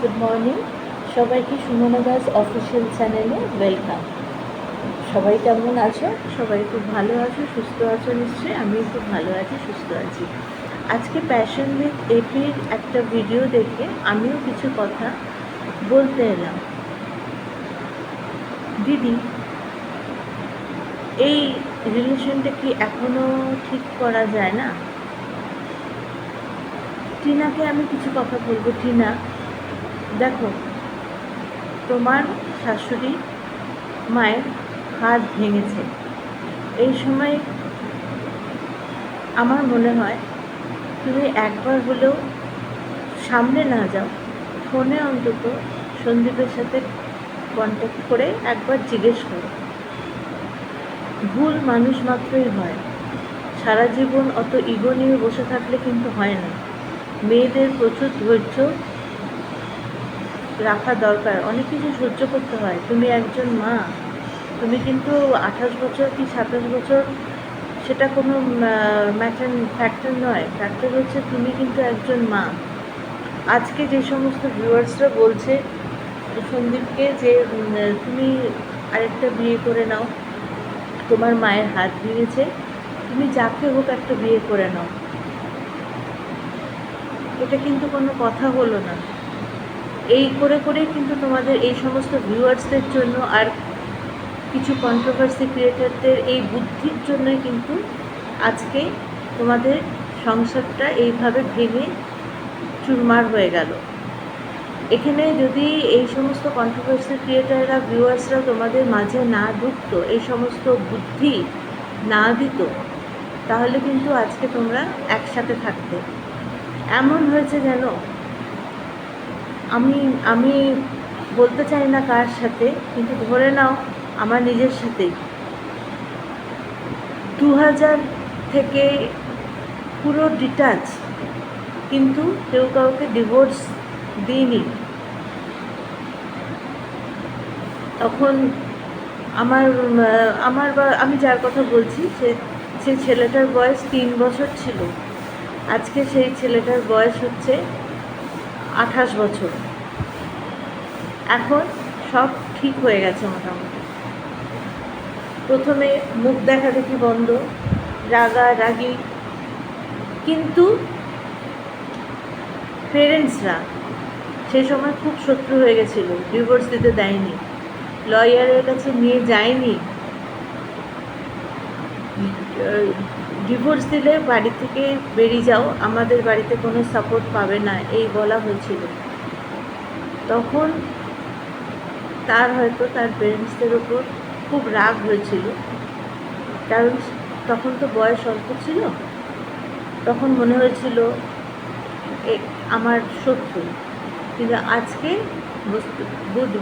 Good morning. সবাইকে Sumana Das official চ্যানেলে welcome. সবাই কেমন আছো? সবাই খুব ভালো আছো, সুস্থ আছো নিশ্চয়ই। আমিও খুব ভালো আছি, সুস্থ আছি। আজকে প্যাশন উইথ এপির একটা ভিডিও দেখে আমিও কিছু কথা বলতে এলাম। দিদি, এই রিলেশনটা কি এখনও ঠিক করা যায় না? টিনাকে আমি কিছু কথা বলবো। টিনা, দেখো, তোমার শাশুড়ি মায়ের হাত ভেঙেছে। এই সময় আমার মনে হয় তুমি একবার হলেও সামনে না যাও, ফোনে অন্তত সন্দীপের সাথে কন্ট্যাক্ট করে একবার জিজ্ঞেস করো। ভুল মানুষ মাত্রই হয়। সারা জীবন অত ইগো নিয়ে বসে থাকলে কিন্তু হয় না। মেয়েদের প্রচুর ধৈর্য রাখা দরকার, অনেক কিছু সহ্য করতে হয়। তুমি একজন মা, তুমি কিন্তু 28 বছর কি 27 বছর সেটা কোনো ফ্যাক্টর নয়। ফ্যাক্টর হচ্ছে তুমি কিন্তু একজন মা। আজকে যে সমস্ত ভিউয়ার্সরা বলছে সন্দীপকে যে তুমি আরেকটা বিয়ে করে নাও, তোমার মায়ের হাত ভেঙেছে, তুমি যাকে হোক একটা বিয়ে করে নাও, এটা কিন্তু কোনো কথা হলো না। এই করে করেই কিন্তু তোমাদের এই সমস্ত ভিউয়ার্সদের জন্য আর কিছু কন্ট্রোভার্সি ক্রিয়েটারদের এই বুদ্ধির জন্যই কিন্তু আজকে তোমাদের সংসারটা এইভাবে ভেঙে চুরমার হয়ে গেল। এখানে যদি এই সমস্ত কন্ট্রোভার্সি ক্রিয়েটাররা, ভিউয়ার্সরা তোমাদের মাঝে না ঢুকতো, এই সমস্ত বুদ্ধি না দিত, তাহলে কিন্তু আজকে তোমরা একসাথে থাকতে। এমন হয়েছে যেন, আমি আমি বলতে চাই না কার সাথে, কিন্তু ধরে নাও আমার নিজের সাথেই 2000 থেকে পুরো ডিটাচ, কিন্তু কেউ কাউকে ডিভোর্স দিইনি। তখন আমার আমি যার কথা বলছি সে ছেলেটার বয়স 3 বছর ছিল। আজকে সেই ছেলেটার বয়স হচ্ছে 28 বছর। এখন সব ঠিক হয়ে গেছে মোটামুটি। প্রথমে মুখ দেখাদেখি বন্ধ, রাগারাগি, কিন্তু পেরেন্টসরা সেই সময় খুব শত্রু হয়ে গেছিলো, ডিভোর্স দিতে দেয়নি, লয়ারের কাছে নিয়ে যায়নি। ডিভোর্স দিলে বাড়ি থেকে বেরিয়ে যাও, আমাদের বাড়িতে কোনো সাপোর্ট পাবে না, এই বলা হয়েছিল। তখন তার হয়তো তার পেরেন্টসদের ওপর খুব রাগ হয়েছিল, কারণ তখন তো বয়স অল্প ছিল। তখন মনে হয়েছিল আমার শত্রু, কিন্তু আজকে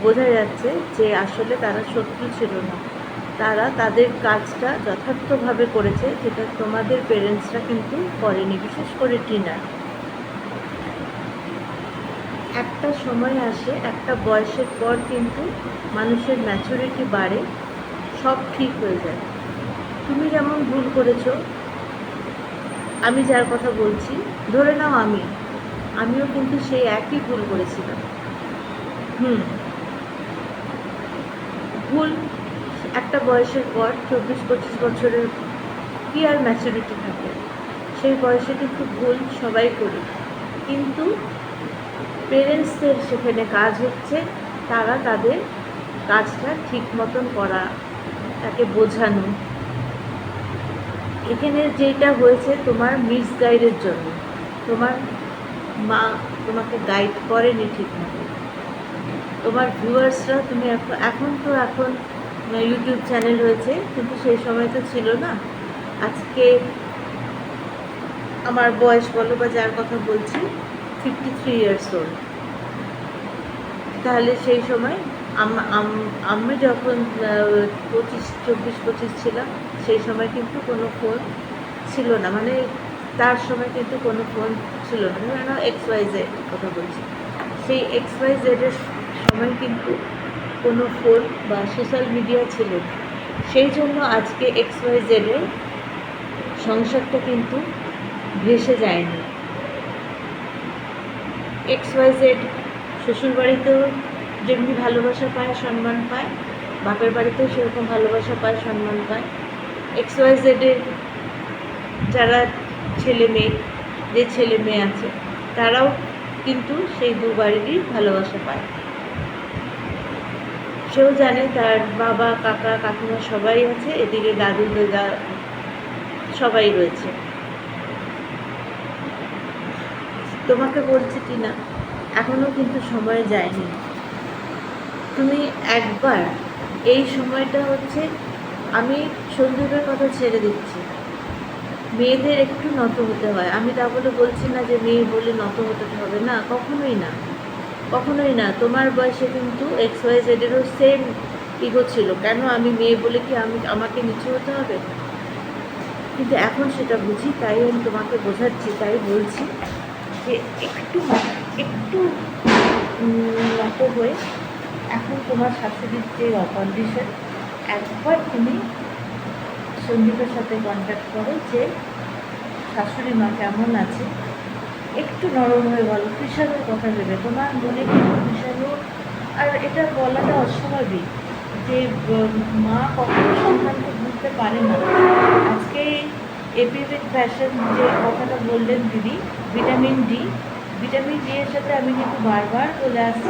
বোঝা যাচ্ছে যে আসলে তারা শত্রু ছিল না, তারা তাদের কাজটা যথার্থভাবে করেছে, যেটা তোমাদের পেরেন্টসরা কিন্তু করেনি, বিশেষ করে টিনা। একটা সময় আসে, একটা বয়সের পর কিন্তু মানুষের ম্যাচুরিটি বাড়ে, সব ঠিক হয়ে যায়। তুমি যেমন ভুল করেছো, আমি যার কথা বলছি, ধরে নাও আমিও কিন্তু সেই একই ভুল করেছিলাম। ভুল একটা বয়সের পর, 24-25 বছরের কি আর ম্যাচুরিটি থাকে, সেই বয়সে কিন্তু ভুল সবাই করি। কিন্তু পেরেন্টসদের সেখানে কাজ হচ্ছে তারা তাদের কাজটা ঠিক মতন করা, তাকে বোঝানো। এখানে যেটা হয়েছে তোমার মিসগাইডের জন্য, তোমার মা তোমাকে গাইড করেনি ঠিক মতো। তোমার ভিউয়ার্সরা, তুমি এখন ইউটিউব চ্যানেল হয়েছে, কিন্তু সেই সময় তো ছিল না। আজকে আমার বয়স বলো বা যার কথা বলছি, 53 ইয়ার্স ওল্ড। তাহলে সেই সময় আমি যখন 24-25 ছিলাম, সেই সময় কিন্তু কোনো ফোন ছিল না, মানে তার সময় কিন্তু কোনো ফোন ছিল না। ধরো XYZ কথা বলছি, সেই XYZ-এর সময় কিন্তু কোনো ফোন বা সোশ্যাল মিডিয়া ছিল না। সেই জন্য আজকে XYZ-এর সংসারটা কিন্তু ভেসে যায়নি। XYZ শ্বশুরবাড়িতেও যেমনি ভালোবাসা পায়, সম্মান পায়, বাপের বাড়িতেও সেরকম ভালোবাসা পায়, সম্মান পায়। XYZ-এর যারা ছেলে মেয়ে, যে ছেলে মেয়ে আছে, তারাও কিন্তু সেই দু বাড়িরই ভালোবাসা পায়। সেও জানে তার বাবা, কাকা, কাকিমা সবাই আছে, এদিকে দাদু দাদা সবাই রয়েছে। তোমাকে বলছি কি না, এখনও কিন্তু সময় যায়নি। তুমি একবার এই সময়টা হচ্ছে, আমি সন্দীপের কথা ছেড়ে দিচ্ছি, মেয়েদের একটু নত হতে হয়। আমি তা বলে বলছি না যে মেয়ে বলে নত হতে হবে না, কখনোই না, কখনোই না। তোমার বয়সে কিন্তু XYZ-এরও সেম ইগো ছিল। কেন আমি মেয়ে বলে কি আমাকে নিচু হতে হবে? কিন্তু এখন সেটা বুঝি, তাই আমি তোমাকে বোঝাচ্ছি, তাই বলছি যে একটু একটু নত হয়ে, এখন তোমার শাশুড়ির যে কন্ডিশন, একবার তুমি সন্দীপের সাথে কন্ট্যাক্ট করো যে শাশুড়ি মা কেমন আছে, একটু নরম হয়ে বলো। কৃষাণুর কথা ভেবে তোমার মনে কিন্তু কৃষাণু, আর এটা বলাটা অস্বাভাবিক যে মা কখনো সন্তানকে বুঝতে পারে না। আজকে এপিভিক ফ্যাশন যে কথাটা বললেন দিদি, ভিটামিন ডি এর সাথে আমি কিন্তু বারবার বলে আসছি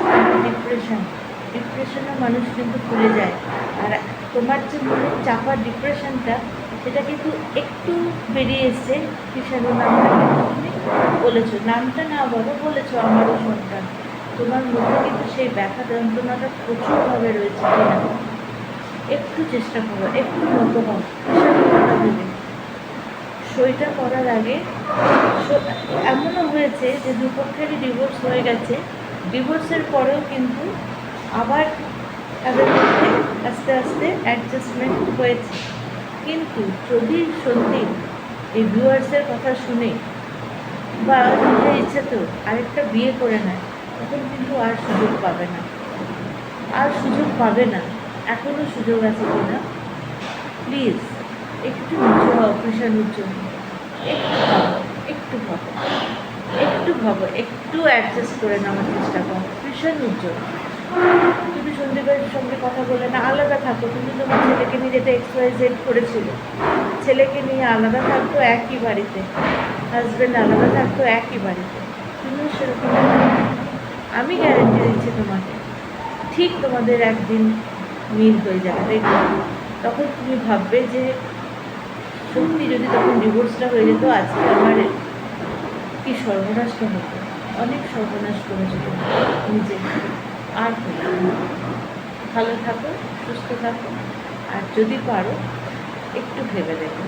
ডিপ্রেশনে মানুষ কিন্তু ভুলে যায়। আর তোমার যে মনে চাপা ডিপ্রেশনটা, সেটা কিন্তু একটু বেরিয়ে এসছে কৃষাণু নামটা কিন্তু তুমি বলেছো, নামটা না বলো, বলেছো আমারও সন্তান। তোমার মধ্যে কিন্তু সেই ব্যথা যন্ত্রণাটা প্রচুরভাবে রয়েছে কিনা, একটু চেষ্টা করো, একটু মতো হও, কৃষাণুর কথা ভেবে। সইটা করার আগে এমনও হয়েছে যে দুপক্ষেরই ডিভোর্স হয়ে গেছে, ডিভোর্সের পরেও কিন্তু আবার তাদের মধ্যে আস্তে আস্তে অ্যাডজাস্টমেন্ট হয়েছে। কিন্তু যদি সত্যি এই ভিউয়ার্সের কথা শুনে বা নিজের ইচ্ছাতেও আরেকটা বিয়ে করে নেয়, তখন কিন্তু আর সুযোগ পাবে না, আর সুযোগ পাবে না। এখনও সুযোগ আছে কিনা, প্লিজ একটু নিচু হও কৃষাণুর জন্য, একটু ভাবো, একটু ভাবো, একটু অ্যাডজাস্ট করে নেওয়ার চেষ্টা করো কৃষাণুর জন্য। তুমি সন্দীপের সঙ্গে কথা বলে না, আলাদা থাকো। তুমি তোমার ছেলেকে নিয়ে যেটা XYZ করেছিল, ছেলেকে নিয়ে আলাদা থাকতো একই বাড়িতে, হাজব্যান্ড আলাদা থাকতো একই বাড়িতে, তুমিও সেরকম। আমি গ্যারেন্টি দিচ্ছি তোমাকে, ঠিক তোমাদের একদিন মিল হয়ে যাবে, দেখবে। তখন তুমি ভাববে যে সত্যি যদি তখন ডিভোর্সটা হয়ে যেত, আজকে আমার কি সর্বনাশটা হতো। অনেক সর্বনাশ করেছো তুমি নিজে, আর ভালো থাকো, সুস্থ থাকো, আর যদি পারো একটু ভেবে দেখো।